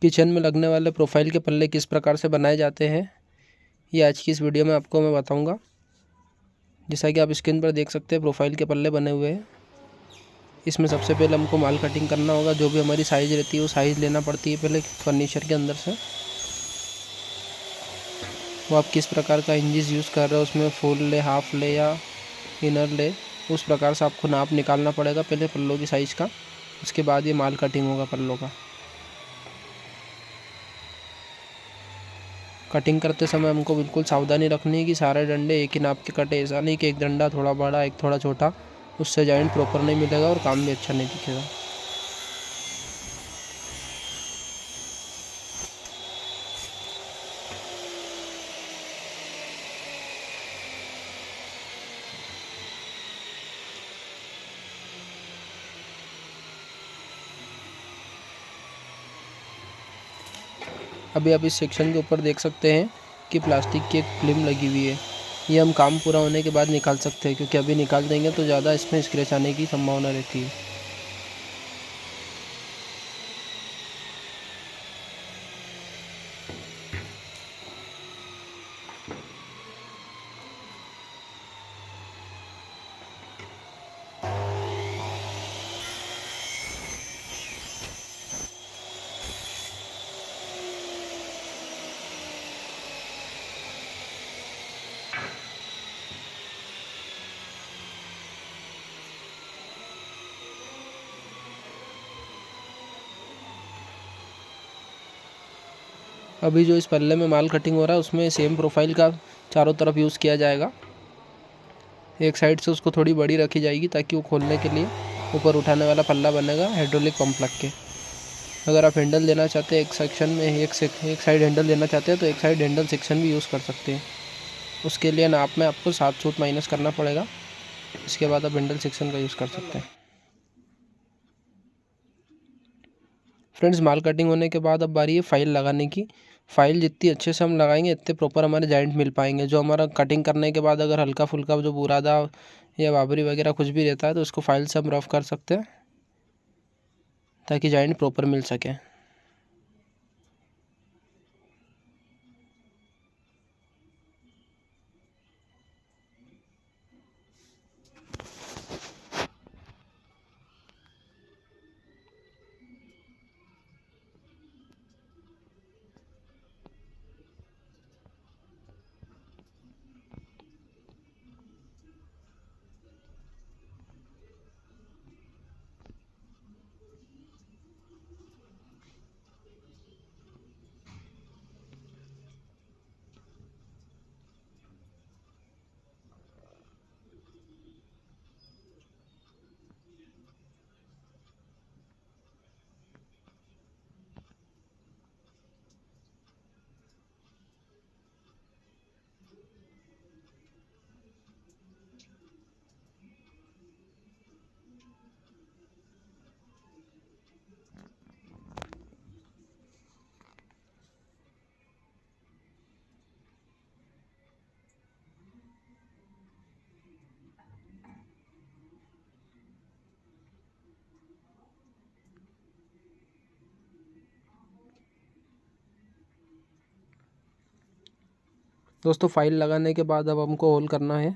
Kitchen में लगने वाले प्रोफाइल के पल्ले किस प्रकार से बनाए जाते हैं, ये आज की इस वीडियो में आपको मैं बताऊंगा। जैसा कि आप स्क्रीन पर देख सकते हैं, प्रोफाइल के पल्ले बने हुए हैं। इसमें सबसे पहले हमको माल कटिंग करना होगा। जो भी हमारी साइज़ रहती है वो साइज़ लेना पड़ती है पहले फर्नीचर के अंदर से। वो आप किस प्रकार का हिंजिस यूज़ कर रहे हो, उसमें फुल ले, हाफ ले या इनर ले, उस प्रकार से आपको नाप निकालना पड़ेगा पहले पल्लों की साइज़ का। उसके बाद ये माल कटिंग होगा पल्लों का। कटिंग करते समय हमको बिल्कुल सावधानी रखनी है कि सारे डंडे एक ही नाप के कटे। ऐसा नहीं कि एक डंडा थोड़ा बड़ा एक थोड़ा छोटा, उससे जॉइंट प्रॉपर नहीं मिलेगा और काम भी अच्छा नहीं दिखेगा। अभी आप इस सेक्शन के ऊपर देख सकते हैं कि प्लास्टिक की एक फिल्म लगी हुई है। ये हम काम पूरा होने के बाद निकाल सकते हैं, क्योंकि अभी निकाल देंगे तो ज़्यादा इसमें स्क्रैच आने की संभावना रहती है। अभी जो इस पल्ले में माल कटिंग हो रहा है उसमें सेम प्रोफाइल का चारों तरफ यूज़ किया जाएगा। एक साइड से उसको थोड़ी बड़ी रखी जाएगी ताकि वो खोलने के लिए ऊपर उठाने वाला पल्ला बनेगा हाइड्रोलिक पंप लग के। अगर आप हैंडल देना चाहते हैं एक सेक्शन में एक साइड हैंडल देना चाहते हैं तो एक साइड हैंडल सेक्शन भी यूज़ कर सकते हैं। उसके लिए नाप में आपको 7 सूत माइनस करना पड़ेगा। इसके बाद आप हैंडल सेक्शन का यूज़ कर सकते हैं। फ्रेंड्स, माल कटिंग होने के बाद अब बारी है फाइल लगाने की। फाइल जितनी अच्छे से हम लगाएंगे इतने प्रॉपर हमारे जॉइंट मिल पाएंगे। जो हमारा कटिंग करने के बाद अगर हल्का फुल्का जो बुरादा या बाबरी वगैरह कुछ भी रहता है तो उसको फाइल से हम रफ कर सकते हैं ताकि जॉइंट प्रॉपर मिल सके। दोस्तों, फाइल लगाने के बाद अब हमको होल करना है।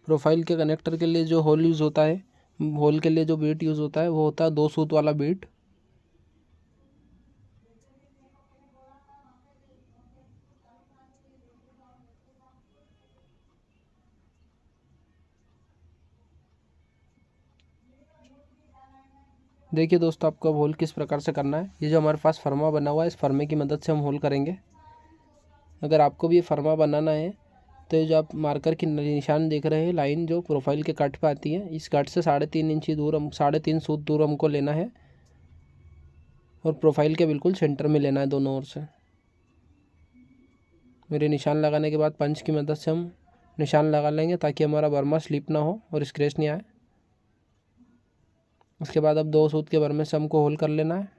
प्रोफाइल के कनेक्टर के लिए जो होल यूज़ होता है, होल के लिए जो बीट यूज़ होता है वो होता है 2 सूत वाला बीट। देखिए दोस्तों, आपको अब होल किस प्रकार से करना है। ये जो हमारे पास फर्मा बना हुआ है, इस फर्मे की मदद से हम होल करेंगे। अगर आपको भी ये फर्मा बनाना है तो ये जो आप मार्कर की निशान देख रहे हैं, लाइन जो प्रोफाइल के कट पे आती है, इस कट से 3.5 इंची दूर, हम 3.5 सूत दूर हमको लेना है और प्रोफाइल के बिल्कुल सेंटर में लेना है दोनों ओर से। मेरे निशान लगाने के बाद पंच की मदद से हम निशान लगा लेंगे ताकि हमारा बर्मा स्लिप ना हो और स्क्रैच नहीं आए। उसके बाद अब 2 सूत के बर्मे से हमको होल कर लेना है।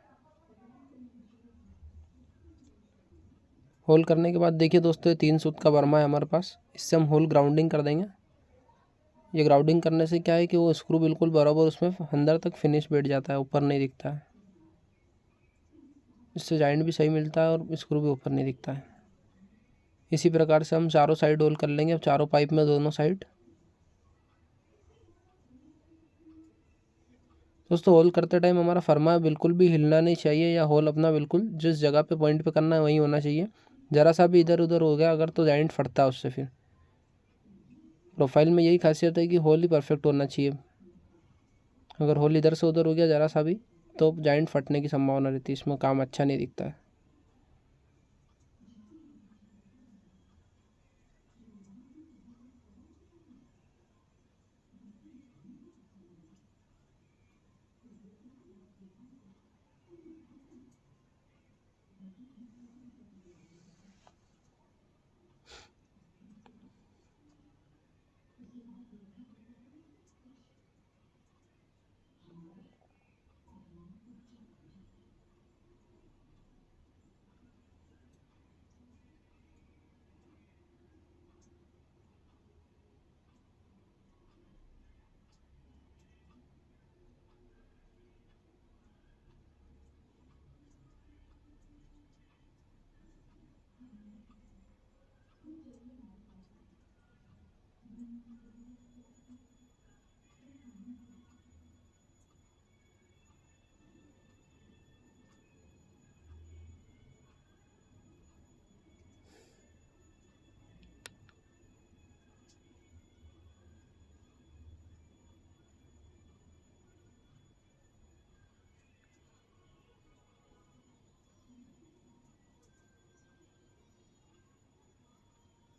होल करने के बाद देखिए दोस्तों, ये 3 सूत का बर्मा है हमारे पास। इससे हम होल ग्राउंडिंग कर देंगे। ये ग्राउंडिंग करने से क्या है कि वो स्क्रू बिल्कुल बराबर उसमें अंदर तक फिनिश बैठ जाता है, ऊपर नहीं दिखता है। इससे जॉइंट भी सही मिलता है और स्क्रू भी ऊपर नहीं दिखता है। इसी प्रकार से हम चारों साइड होल कर लेंगे, अब चारों पाइप में दोनों साइड। दोस्तों होल करते टाइम हमारा फरमा बिल्कुल भी हिलना नहीं चाहिए, या होल अपना बिल्कुल जिस जगह पे पॉइंट पे करना है वहीं होना चाहिए। ज़रा सा भी इधर उधर हो गया अगर तो जॉइंट फटता है उससे। फिर प्रोफाइल में यही खासियत है कि होल ही परफेक्ट होना चाहिए। अगर होल इधर से उधर हो गया ज़रा सा भी तो जॉइंट फटने की संभावना रहती है, इसमें काम अच्छा नहीं दिखता है।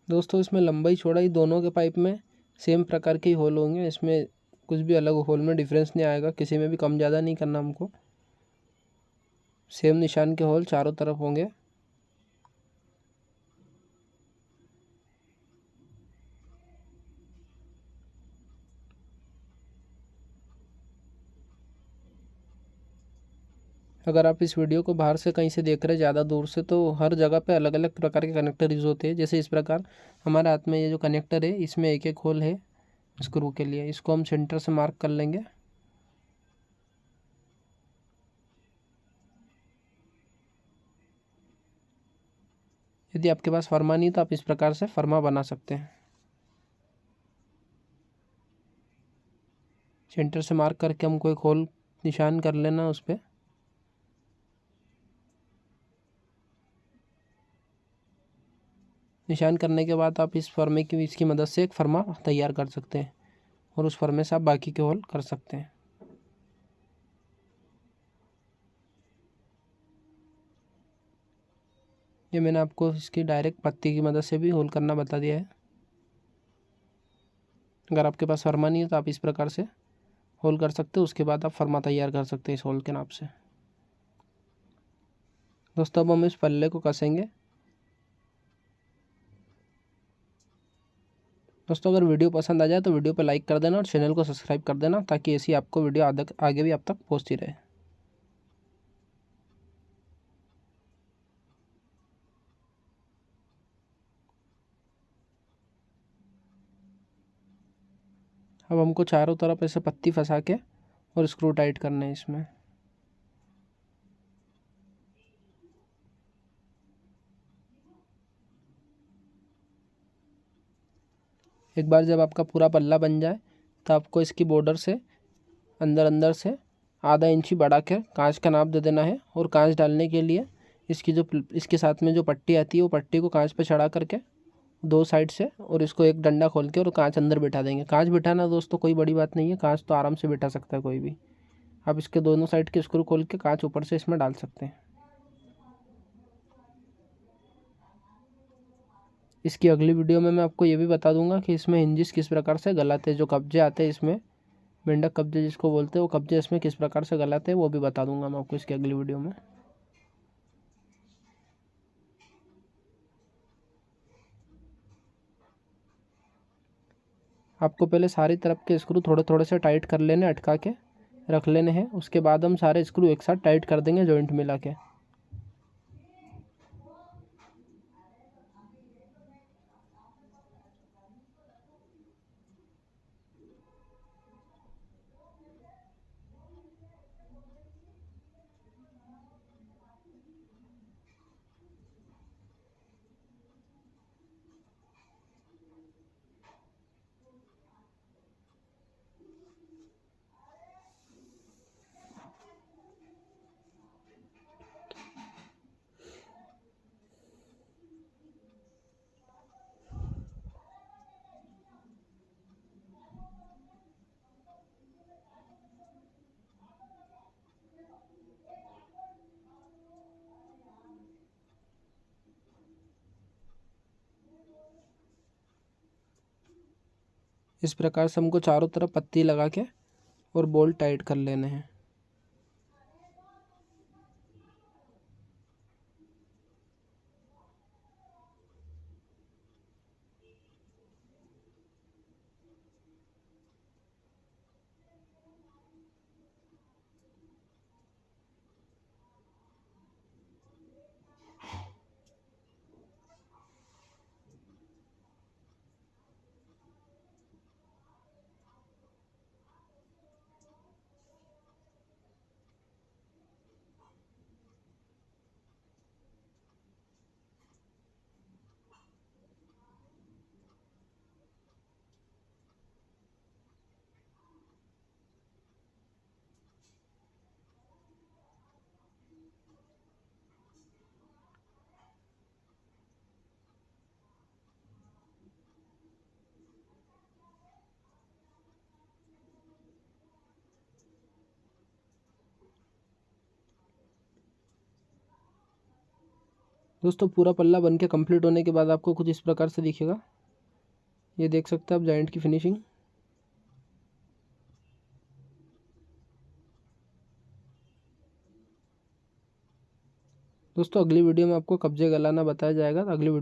दोस्तों इसमें लंबाई चौड़ाई दोनों के पाइप में सेम प्रकार के ही होल होंगे, इसमें कुछ भी अलग होल में डिफरेंस नहीं आएगा, किसी में भी कम ज़्यादा नहीं करना हमको। सेम निशान के होल चारों तरफ होंगे। अगर आप इस वीडियो को बाहर से कहीं से देख रहे हैं ज़्यादा दूर से, तो हर जगह पे अलग अलग प्रकार के कनेक्टर यूज़ होते हैं। जैसे इस प्रकार हमारे हाथ में ये जो कनेक्टर है इसमें एक एक होल है स्क्रू के लिए, इसको हम सेंटर से मार्क कर लेंगे। यदि आपके पास फरमा नहीं तो आप इस प्रकार से फरमा बना सकते हैं। सेंटर से मार्क करके हमको एक होल निशान कर लेना उस पर। निशान करने के बाद आप इस फर्मे की इसकी मदद से एक फर्मा तैयार कर सकते हैं और उस फर्मे से आप बाकी के होल कर सकते हैं। ये मैंने आपको इसकी डायरेक्ट पत्ती की मदद से भी होल करना बता दिया है। अगर आपके पास फर्मा नहीं है तो आप इस प्रकार से होल कर सकते हो, उसके बाद आप फर्मा तैयार कर सकते हैं इस होल के नाप से। दोस्तों अब हम इस पल्ले को कसेंगे। दोस्तों अगर वीडियो पसंद आ जाए तो वीडियो पर लाइक कर देना और चैनल को सब्सक्राइब कर देना, ताकि ऐसी आपको वीडियो आगे भी आप तक पहुँचती रहे। अब हमको चारों तरफ ऐसे पत्ती फंसा के और स्क्रू टाइट करना है इसमें। एक बार जब आपका पूरा पल्ला बन जाए तो आपको इसकी बॉर्डर से अंदर अंदर से आधा इंची बढ़ा कर कांच का नाप दे देना है। और कांच डालने के लिए इसके साथ में जो पट्टी आती है वो पट्टी को कांच पे चढ़ा करके दो साइड से, और इसको एक डंडा खोल के और कांच अंदर बिठा देंगे। कांच बिठाना दोस्तों कोई बड़ी बात नहीं है, कांच तो आराम से बिठा सकता है कोई भी। आप इसके दोनों साइड के स्क्रू खोल के कांच ऊपर से इसमें डाल सकते हैं। इसकी अगली वीडियो में मैं आपको ये भी बता दूंगा कि इसमें हिंजिस किस प्रकार से गलाते हैं, जो कब्जे आते हैं इसमें, मेंढक कब्जे जिसको बोलते हैं, वो कब्जे इसमें किस प्रकार से गलाते हैं वो भी बता दूंगा मैं आपको इसकी अगली वीडियो में। आपको पहले सारी तरफ के स्क्रू थोड़े थोड़े से टाइट कर लेने, अटका के रख लेने हैं। उसके बाद हम सारे स्क्रू एक साथ टाइट कर देंगे जॉइंट मिला के। इस प्रकार से हमको चारों तरफ पत्ती लगा के और बोल्ट टाइट कर लेने हैं। दोस्तों पूरा पल्ला बन के कंप्लीट होने के बाद आपको कुछ इस प्रकार से दिखेगा। ये देख सकते हैं आप जॉइंट की फिनिशिंग। दोस्तों अगली वीडियो में आपको कब्जे गलाना बताया जाएगा। अगली वीडियो